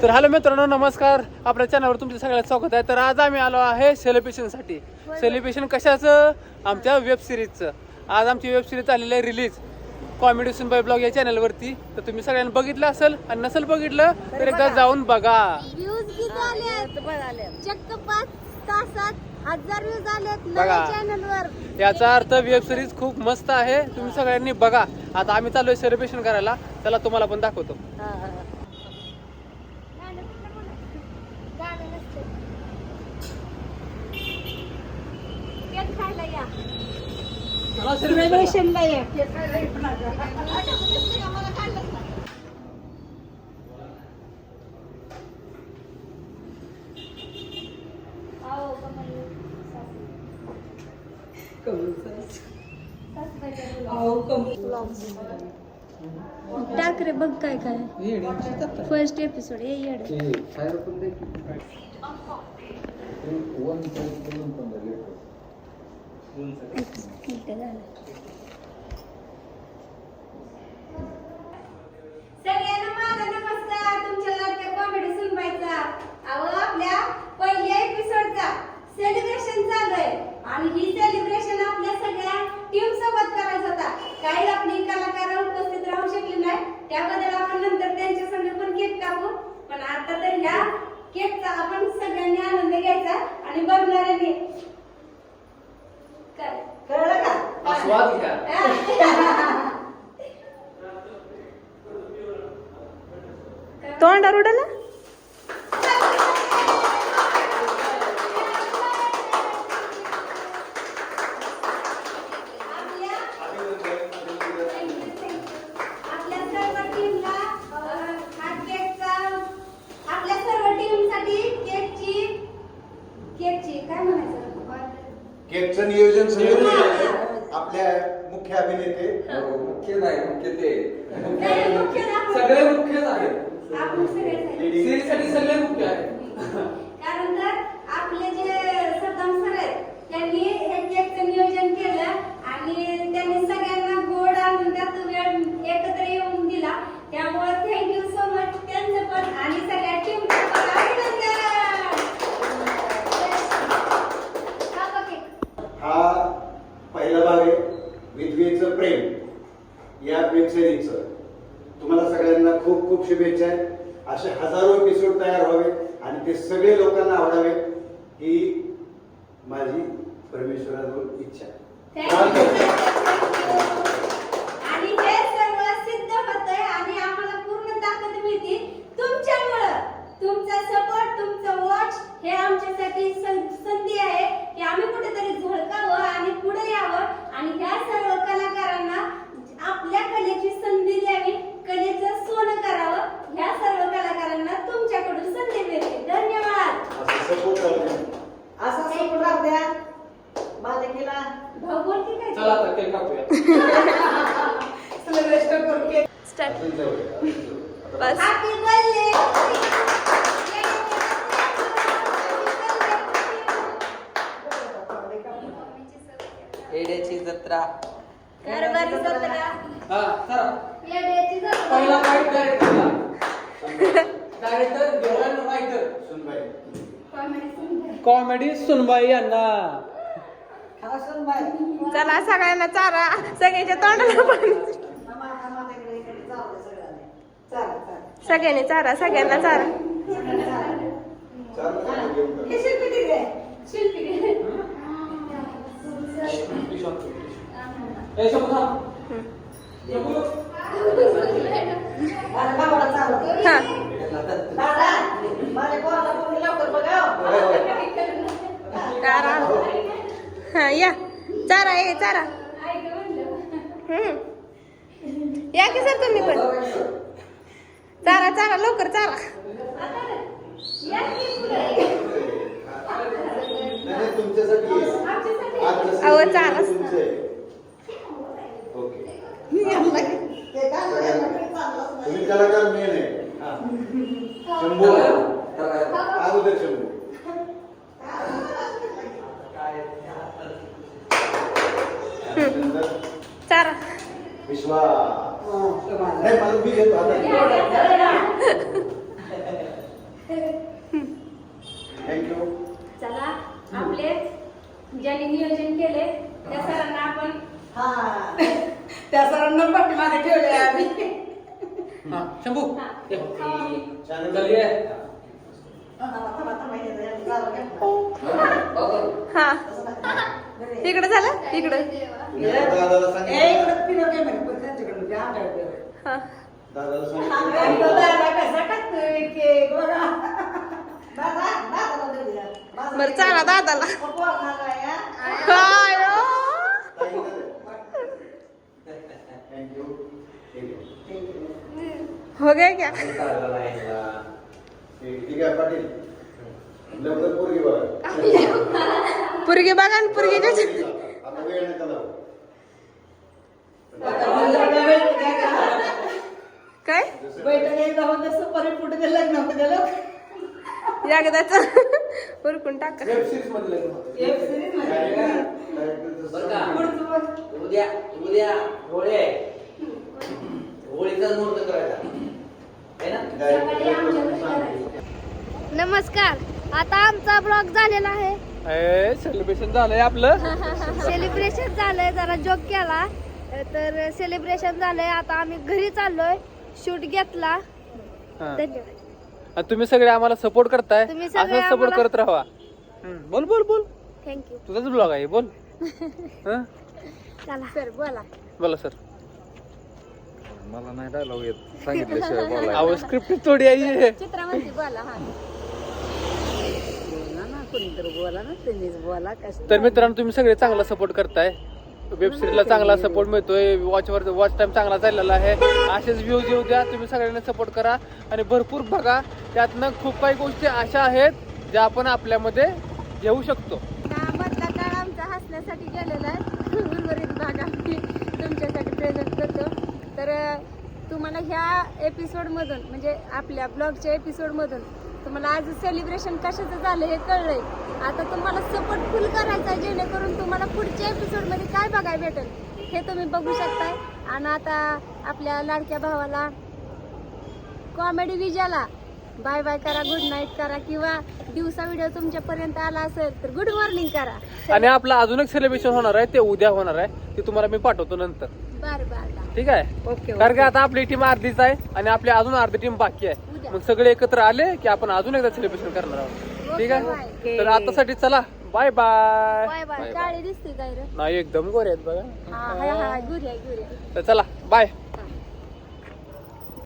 तर हॅलो मित्रांनो, नमस्कार. आपल्या चॅनलवर तुमचं सगळ्यात स्वागत आहे. तर आज आम्ही आलो आहे सेलिब्रेशनसाठी. सेलिब्रेशन कशाचं? आमच्या वेब सिरीजचं. आज आमची वेब सिरीज आलेली आहे रिलीज, कॉमेडी सुनबाई ब्लॉग या चॅनलवरती. तर तुम्ही सगळ्यांनी बघितलं असेल, आणि नसेल बघितलं तर एकदा जाऊन बघा. चक्क 5 तासात 1000 व्ह्यूज आलेत बघा. चॅनलवर. याचा अर्थ वेब सिरीज खूप मस्त आहे. तुम्ही सगळ्यांनी बघा. आता आम्ही चाललोय सेलिब्रेशन करायला. चला तुम्हाला पण दाखवतो. सेलिब्रेशनला ये. टाक रे, बघ काय काय फर्स्ट एपिसोड ये. सगळ्यांना माझा नमस्कार. तुमच्या लाडक्या कॉमेडी सुनबाईचा आपल्या पहिल्या एपिसोडचा सेलिब्रेशन चालू आहे. आणि ही सेलिब्रेशन आपल्या सगळ्या टीम सोबत करायचं होता. काही आपली कलाकार उपस्थित राहू शकले नाही, त्याबद्दल आपण नंतर त्यांच्या संग पण केक कापू. पण आता तर ह्या केकचा आपण सगळ्यांनी आनंद घ्यायचा आणि बघणाऱ्यांनी काय कळलं का? स्वाद घ्या. तोंडावर उडला. केकचं नियोजन आपल्या मुख्य अभिनेते मुख्य नाही, मुख्य ते मुख्य सगळे मुख्य आहेत. आपण सगळे सिरीजसाठी सगळे मुख्य आहेत. कारण तर आपले जे सद्दाम सर आहेत, त्यांनी हे केकचं नियोजन केलं आणि त्यांनी सगळ्यांना गोड आनंदात वेळ एकत्र येऊन दिला. त्यामुळे थँक्यू सो मच त्यांचं पण आणि सगळ्या टीमचं पण अभिनंदन. हा पहिला भाग आहे विधवेचं प्रेम या वेब सिरीजचं. तुम्हाला सगळ्यांना खूप खूप शुभेच्छा आहेत. असे हजारो एपिसोड तयार व्हावे आणि ते सगळे लोकांना आवडावे ही माझी परमेश्वराजवळ इच्छा आहे. आणि हे सर्व सिद्ध होतंय आणि आम्हाला पूर्ण ताकद मिळते तुमच्यामुळं. तुमचा सपोर्ट, तुमचं वॉच हे आमच्यासाठी संधी आहे की आम्ही कुठेतरी झळकावं आणि पुढे यावं आणि ह्या सर्व कलाकारांना आपल्या कलेची संधी द्यावी, कलेचं सोनं करावं. ह्या सर्व कलाकारांना तुमच्याकडून संधी मिळते. धन्यवाद. असं सपोर्ट करणे. असा सपोर्ट द्या मालकीला. भाऊ बोलते काय? चला आता केक कापूया. सेलिब्रेशन करू केक स्टार्ट. बस. Happy birthday. येड्याची जत्रा. कारभारी सतरा. हा, चला. येड्याची जत्रा. पहिला फाईट डायरेक्टर देवान रायटर सुनबाई कॉमेडी सुनबाई यांना. खासून बाय. चला सगळ्यांना चारा, सगळ्यांच्या तोंडाला पाणी. सगळ्यांनी चारा, सगळ्यांना चारा. हे शिल्पी दिले. शिल्पी. ए शंभू थांब. हा. दादा माझ्या पोराला कोणी लवकर बघाव. चारा. हा या चारा, ये चारा. या की सर तुम्ही पण. चारा चारा लवकर चारा. तुमच्यासाठी अहो, चारा. ओके. तुम्ही कलाकार मेन आहे. शंभू अगोदर शंभू. चारा. विश्वास नाही मला मी घेतो आता. ज्यांनी नियोजन केले त्या सरांना आपण हा त्या सरांना पाठीमागे ठेवले आम्ही. हा शंभू हा, ये. खाऊ आम्ही. चल ये. हा इकडे झालं इकडे दादाला सांगितलं हा दादाला सांगितलं बरं चाला दादाला हाय ओ. थँक्यू हो गया क्या ठीक आहे पाटील लवकर पोरगी बघा पुरगी बघा आणि पुरगीच्या आता वेळ नाही त्याला काय बैठक एकदा होतं सुपारी फुटून लग्न होतं गेलं. एकदाच उरकून टाका वेब सिरीज मध्ये लग्न होतं. एक सिरीज मध्ये. बरं का? पुढचं बघ. उद्या होळी आहे. होळीचा मुहूर्त करायचा आहे ना? सकाळी आमच्या घरी करायचं. नमस्कार. आता आमचा ब्लॉग झालेला आहे. सेलिब्रेशन झालंय आपलं. सेलिब्रेशन झालंय, जरा जोक केला तर सेलिब्रेशन झालंय. आता आम्ही घरी चाललोय. शूट घेतला. हा. धन्यवाद. आणि तुम्ही सगळे आम्हाला सपोर्ट करताय, तुम्ही सगळे असंच सपोर्ट आम्हाला- करत राहा. बोल बोल बोल थँक्यू. तुझाच ब्लॉग आहे बोल. हं? चला सर बोला. बोला सर. मला नाही डायलॉग येत सांगितल्याशिवाय बोलायला. अहो स्क्रिप्ट थोडी आहे. चित्रावरती बोला. हा बोला ना कोणीतरी बोला ना तुम्हीच बोला कसं. तर मित्रांनो तुम्ही सगळे चांगला सपोर्ट करताय. वेब सिरीजला चांगला सपोर्ट मिळतोय. वॉच टाइम चांगला चाललेला आहे. असेच व्ह्यूज येऊ द्या. तुम्ही सगळ्यांनी सपोर्ट करा आणि भरपूर बघा. त्यातनं खूप काही गोष्टी अशा आहेत ज्या आपण आपल्यामध्ये घेऊ शकतो. मधला काळ आमचा हसण्यासाठी गेलेला आहे. उर्वरित भाग आम्ही तुमच्यासाठी प्रेझेंट करतो. तर तुम्हाला ह्या एपिसोडमधून म्हणजे आपल्या ब्लॉगच्या एपिसोडमधून तुम्हाला आज सेलिब्रेशन कशाचं झालं हे कळलंय. आता तुम्हाला सपोर्ट फुल करायचा आहे जेणेकरून तुम्हाला पुढच्या एपिसोडमध्ये काय बघायला भेटेल हे तुम्ही बघू शकताय. आणि आता आपल्या लाडक्या भावाला कॉमेडी विजाला बाय बाय करा, गुड नाईट करा किंवा दिवसा व्हिडिओ तुमच्यापर्यंत आला असेल तर गुड मॉर्निंग करा. आणि आपलं अजून एक सेलिब्रेशन होणार आहे ते उद्या होणार आहे. ते तुम्हाला मी पाठवतो नंतर. बरं बरं. ठीक आहे. ओके कारण की आता आपली टीम अर्धीच आहे आणि आपली अजून अर्धी टीम बाकी आहे. मग सगळे एकत्र आले की आपण अजून एकदा सेलिब्रेशन करणार आहोत. ठीक आहे. तर आतासाठी चला बाय बाय. Bye bye. काळी दिसते काय रे? नाही एकदम गोरे आहेत बघा. हा हाय हाय गुऱ्या गुऱ्या. तर चला बाय. हा.